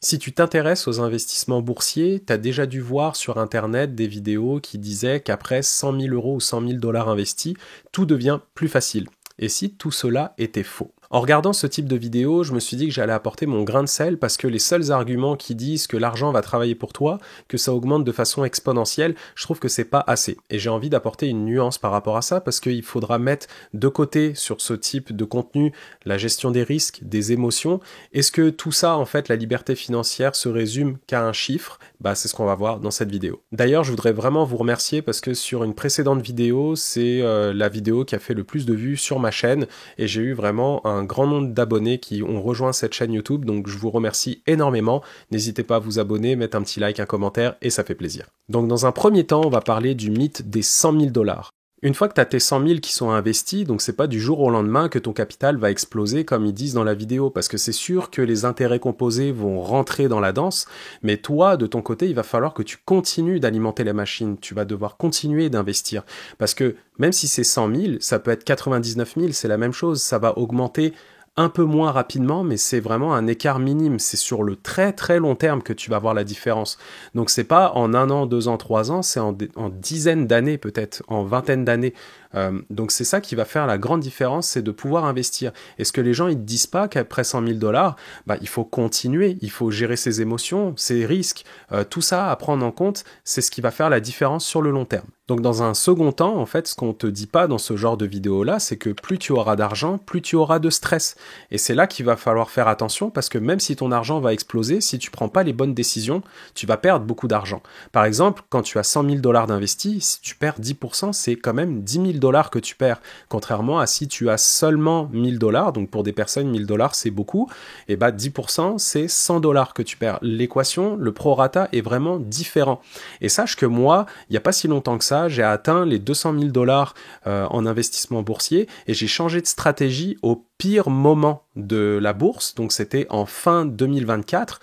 Si tu t'intéresses aux investissements boursiers, tu as déjà dû voir sur Internet des vidéos qui disaient qu'après 100 000 euros ou 100 000 dollars investis, tout devient plus facile. Et si tout cela était faux? En regardant ce type de vidéo, je me suis dit que j'allais apporter mon grain de sel parce que les seuls arguments qui disent que l'argent va travailler pour toi, que ça augmente de façon exponentielle, je trouve que c'est pas assez. Et j'ai envie d'apporter une nuance par rapport à ça parce qu'il faudra mettre de côté sur ce type de contenu la gestion des risques, des émotions. Est-ce que tout ça, en fait, la liberté financière se résume qu'à un chiffre? C'est ce qu'on va voir dans cette vidéo. D'ailleurs, je voudrais vraiment vous remercier parce que sur une précédente vidéo, c'est la vidéo qui a fait le plus de vues sur ma chaîne et j'ai eu vraiment un grand nombre d'abonnés qui ont rejoint cette chaîne YouTube, donc je vous remercie énormément. N'hésitez pas à vous abonner, mettre un petit like, un commentaire, et ça fait plaisir. Donc dans un premier temps, on va parler du mythe des 100 000 dollars. Une fois que tu as tes 100 000 qui sont investis, donc c'est pas du jour au lendemain que ton capital va exploser comme ils disent dans la vidéo, parce que c'est sûr que les intérêts composés vont rentrer dans la danse, mais toi, de ton côté, il va falloir que tu continues d'alimenter la machine, tu vas devoir continuer d'investir, parce que même si c'est 100 000, ça peut être 99 000, c'est la même chose, ça va augmenter un peu moins rapidement, mais c'est vraiment un écart minime. C'est sur le très très long terme que tu vas voir la différence. Donc c'est pas en 1 an, 2 ans, 3 ans, c'est en dizaines d'années peut-être, en vingtaine d'années. Donc c'est ça qui va faire la grande différence, c'est de pouvoir investir. Et ce que les gens ils te disent pas qu'après 100 000 dollars, il faut continuer, il faut gérer ses émotions, ses risques, tout ça à prendre en compte, c'est ce qui va faire la différence sur le long terme. Donc dans un second temps, en fait, ce qu'on te dit pas dans ce genre de vidéo-là, c'est que plus tu auras d'argent, plus tu auras de stress. Et c'est là qu'il va falloir faire attention parce que même si ton argent va exploser, si tu prends pas les bonnes décisions, tu vas perdre beaucoup d'argent. Par exemple, quand tu as 100 000 dollars d'investis, si tu perds 10%, c'est quand même 10 000 dollars que tu perds. Contrairement à si tu as seulement 1 000 dollars, donc pour des personnes, 1 000 dollars c'est beaucoup, et 10% c'est 100 dollars que tu perds. L'équation, le prorata est vraiment différent. Et sache que moi, il n'y a pas si longtemps que ça, j'ai atteint les 200 000 dollars en investissement boursier et j'ai changé de stratégie au pire moment de la bourse, donc c'était en fin 2024,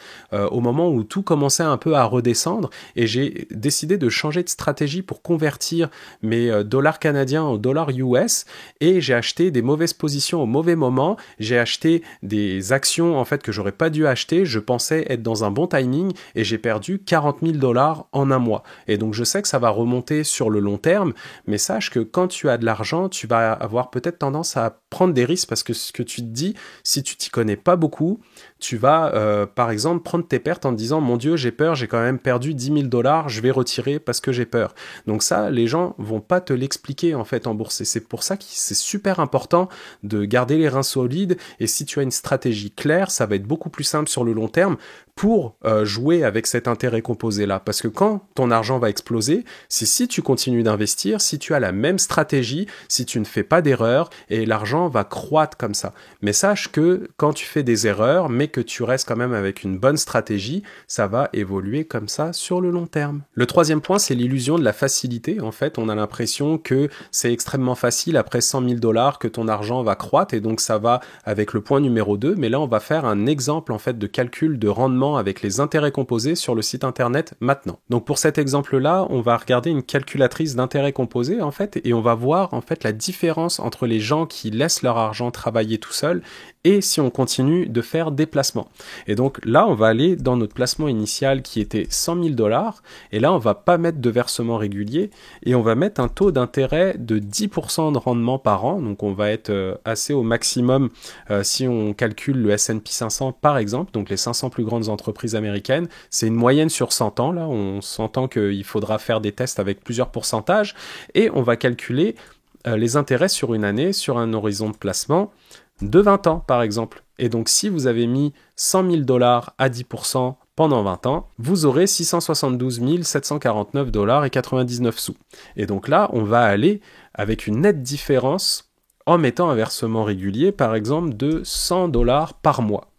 au moment où tout commençait un peu à redescendre, et j'ai décidé de changer de stratégie pour convertir mes dollars canadiens en dollars US, et j'ai acheté des mauvaises positions au mauvais moment, j'ai acheté des actions en fait que j'aurais pas dû acheter, je pensais être dans un bon timing, et j'ai perdu 40 000 dollars en un mois. Et donc je sais que ça va remonter sur le long terme, mais sache que quand tu as de l'argent, tu vas avoir peut-être tendance à prendre des risques parce que ce que tu te dis, si tu t'y connais pas beaucoup, tu vas par exemple prendre tes pertes en te disant mon Dieu j'ai peur, j'ai quand même perdu 10 000 dollars, je vais retirer parce que j'ai peur. Donc ça, les gens vont pas te l'expliquer en fait en bourse et c'est pour ça que c'est super important de garder les reins solides et si tu as une stratégie claire, ça va être beaucoup plus simple sur le long terme pour jouer avec cet intérêt composé là parce que quand ton argent va exploser, c'est si tu continues d'investir, si tu as la même stratégie, si tu ne fais pas d'erreurs et l'argent va croître comme ça. Mais sache que quand tu fais des erreurs, mais que tu restes quand même avec une bonne stratégie, ça va évoluer comme ça sur le long terme. Le troisième point, c'est l'illusion de la facilité. En fait, on a l'impression que c'est extrêmement facile après 100 000 dollars que ton argent va croître et donc ça va avec le point numéro 2. Mais là, on va faire un exemple en fait de calcul de rendement avec les intérêts composés sur le site internet maintenant. Donc pour cet exemple-là, on va regarder une calculatrice d'intérêts composés en fait et on va voir en fait la différence entre les gens qui laissent leur argent travailler tout seul et si on continue de faire des placements. Et donc là, on va aller dans notre placement initial qui était 100 000 dollars et là, on va pas mettre de versement régulier et on va mettre un taux d'intérêt de 10% de rendement par an. Donc on va être assez au maximum si on calcule le S&P 500 par exemple, donc les 500 plus grandes entreprises américaines. C'est une moyenne sur 100 ans. Là, on s'entend qu'il faudra faire des tests avec plusieurs pourcentages et on va calculer les intérêts sur une année, sur un horizon de placement de 20 ans, par exemple. Et donc, si vous avez mis 100 000 dollars à 10% pendant 20 ans, vous aurez 672 749 dollars et 99 sous. Et donc là, on va aller avec une nette différence en mettant un versement régulier, par exemple, de 100 dollars par mois.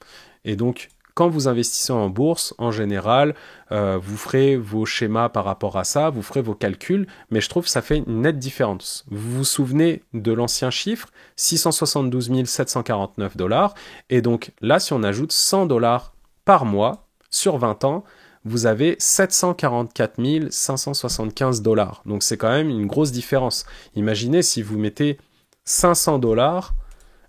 Et donc, quand vous investissez en bourse, en général, vous ferez vos schémas par rapport à ça, vous ferez vos calculs, mais je trouve que ça fait une nette différence. Vous vous souvenez de l'ancien chiffre, 672 749 dollars, et donc là, si on ajoute 100 dollars par mois sur 20 ans, vous avez 744 575 dollars. Donc c'est quand même une grosse différence. Imaginez si vous mettez 500 dollars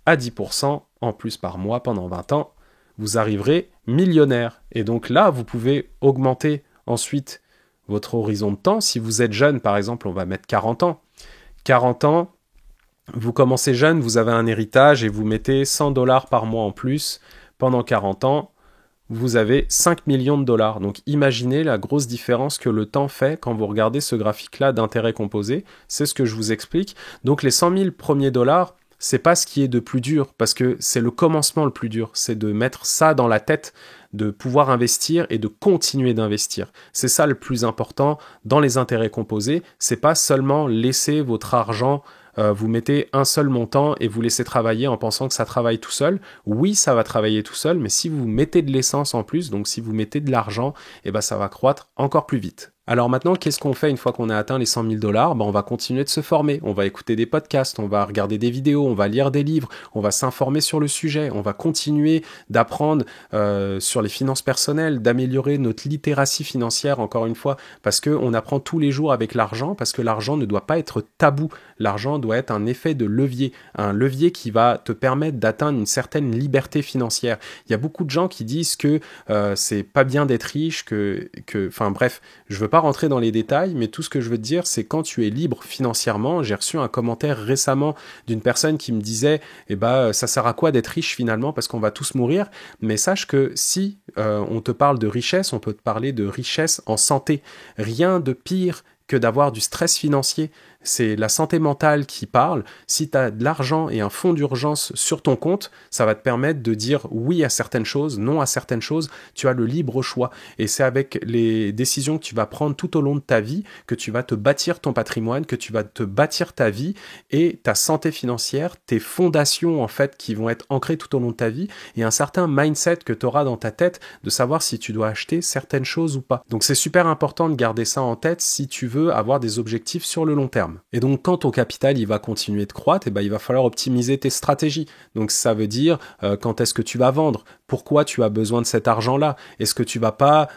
à 10% en plus par mois pendant 20 ans, vous arriverez millionnaire. Et donc là, vous pouvez augmenter ensuite votre horizon de temps. Si vous êtes jeune, par exemple, on va mettre 40 ans. 40 ans, vous commencez jeune, vous avez un héritage et vous mettez 100 $ par mois en plus. Pendant 40 ans, vous avez 5 millions de dollars. Donc imaginez la grosse différence que le temps fait quand vous regardez ce graphique-là d'intérêt composé. C'est ce que je vous explique. Donc les 100 000 premiers dollars, c'est pas ce qui est de plus dur, parce que c'est le commencement le plus dur. C'est de mettre ça dans la tête, de pouvoir investir et de continuer d'investir. C'est ça le plus important dans les intérêts composés. C'est pas seulement laisser votre argent, vous mettez un seul montant et vous laissez travailler en pensant que ça travaille tout seul. Oui, ça va travailler tout seul, mais si vous mettez de l'essence en plus, donc si vous mettez de l'argent, eh ben ça va croître encore plus vite. Alors maintenant, qu'est-ce qu'on fait une fois qu'on a atteint les 100 000 $? On va continuer de se former, on va écouter des podcasts, on va regarder des vidéos, on va lire des livres, on va s'informer sur le sujet, on va continuer d'apprendre sur les finances personnelles, d'améliorer notre littératie financière, encore une fois, parce qu'on apprend tous les jours avec l'argent, parce que l'argent ne doit pas être tabou. L'argent doit être un effet de levier, un levier qui va te permettre d'atteindre une certaine liberté financière. Il y a beaucoup de gens qui disent que c'est pas bien d'être riche, enfin bref, je veux pas rentrer dans les détails, mais tout ce que je veux te dire, c'est quand tu es libre financièrement. J'ai reçu un commentaire récemment d'une personne qui me disait ça sert à quoi d'être riche finalement parce qu'on va tous mourir. Mais sache que si on te parle de richesse, on peut te parler de richesse en santé. Rien de pire que d'avoir du stress financier. C'est la santé mentale qui parle. Si tu as de l'argent et un fonds d'urgence sur ton compte, ça va te permettre de dire oui à certaines choses, non à certaines choses. Tu as le libre choix. Et c'est avec les décisions que tu vas prendre tout au long de ta vie que tu vas te bâtir ton patrimoine, que tu vas te bâtir ta vie et ta santé financière, tes fondations en fait qui vont être ancrées tout au long de ta vie et un certain mindset que tu auras dans ta tête de savoir si tu dois acheter certaines choses ou pas. Donc c'est super important de garder ça en tête si tu veux avoir des objectifs sur le long terme. Et donc quand ton capital il va continuer de croître, il va falloir optimiser tes stratégies. Donc ça veut dire quand est-ce que tu vas vendre, pourquoi tu as besoin de cet argent-là, est-ce que tu vas pas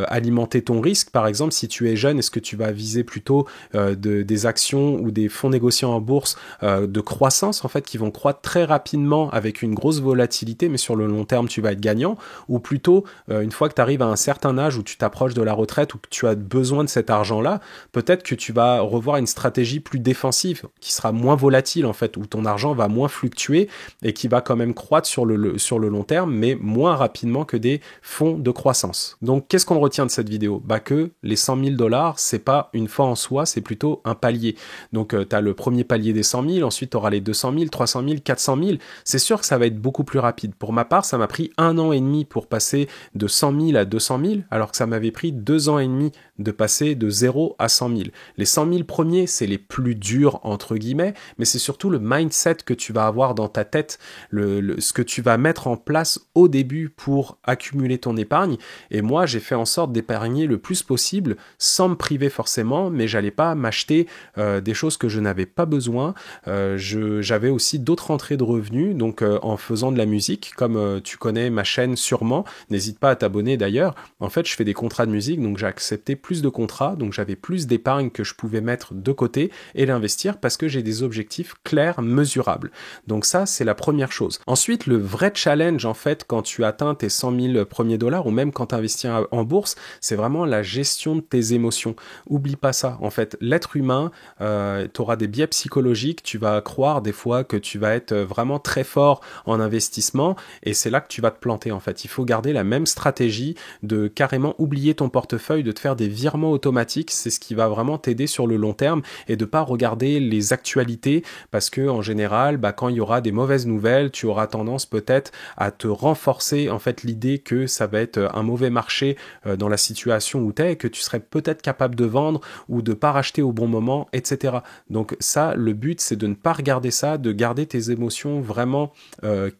alimenter ton risque, par exemple si tu es jeune, est-ce que tu vas viser plutôt des actions ou des fonds négociés en bourse de croissance en fait qui vont croître très rapidement avec une grosse volatilité, mais sur le long terme tu vas être gagnant, ou plutôt une fois que tu arrives à un certain âge où tu t'approches de la retraite ou que tu as besoin de cet argent-là, peut-être que tu vas revoir une stratégie plus défensive, qui sera moins volatile en fait, où ton argent va moins fluctuer et qui va quand même croître sur le long terme, mais moins rapidement que des fonds de croissance. Donc qu'est-ce qu'on retient de cette vidéo ? Que les 100 000 $, c'est pas une fin en soi, c'est plutôt un palier. Donc tu as le premier palier des 100 000, ensuite tu auras les 200 000, 300 000, 400 000. C'est sûr que ça va être beaucoup plus rapide. Pour ma part, ça m'a pris 1 an et demi pour passer de 100 000 à 200 000, alors que ça m'avait pris 2 ans et demi de passer de 0 à 100 000. Les 100 000 premiers, c'est les plus durs, entre guillemets, mais c'est surtout le mindset que tu vas avoir dans ta tête, ce que tu vas mettre en place au début pour accumuler ton épargne. Et moi, j'ai fait en sorte d'épargner le plus possible, sans me priver forcément, mais j'allais pas m'acheter des choses que je n'avais pas besoin. J'avais aussi d'autres entrées de revenus, donc en faisant de la musique, comme tu connais ma chaîne sûrement, n'hésite pas à t'abonner d'ailleurs. En fait, je fais des contrats de musique, donc j'ai accepté plus de contrats, donc j'avais plus d'épargne que je pouvais mettre de côté et l'investir parce que j'ai des objectifs clairs, mesurables. Donc ça, c'est la première chose. Ensuite, le vrai challenge, en fait, quand tu atteins tes 100 000 premiers dollars ou même quand tu investis en bourse, c'est vraiment la gestion de tes émotions. Oublie pas ça. En fait, l'être humain, tu auras des biais psychologiques, tu vas croire des fois que tu vas être vraiment très fort en investissement et c'est là que tu vas te planter, en fait. Il faut garder la même stratégie de carrément oublier ton portefeuille, de te faire des virements automatiques. C'est ce qui va vraiment t'aider sur le long terme et de pas regarder les actualités parce que en général, quand il y aura des mauvaises nouvelles, tu auras tendance peut-être à te renforcer en fait l'idée que ça va être un mauvais marché dans la situation où tu es et que tu serais peut-être capable de vendre ou de pas racheter au bon moment, etc. Donc ça, le but, c'est de ne pas regarder ça, de garder tes émotions vraiment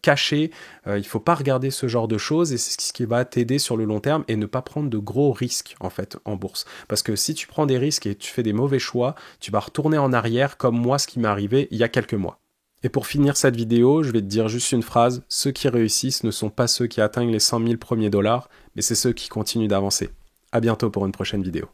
cachées. Il faut pas regarder ce genre de choses et c'est ce qui va t'aider sur le long terme et ne pas prendre de gros risques en fait en bourse. Parce que si tu prends des risques et tu fais des mauvais choix, tu vas retourner en arrière comme moi ce qui m'est arrivé il y a quelques mois. Et pour finir cette vidéo, je vais te dire juste une phrase, ceux qui réussissent ne sont pas ceux qui atteignent les 100 000 premiers dollars, mais c'est ceux qui continuent d'avancer. À bientôt pour une prochaine vidéo.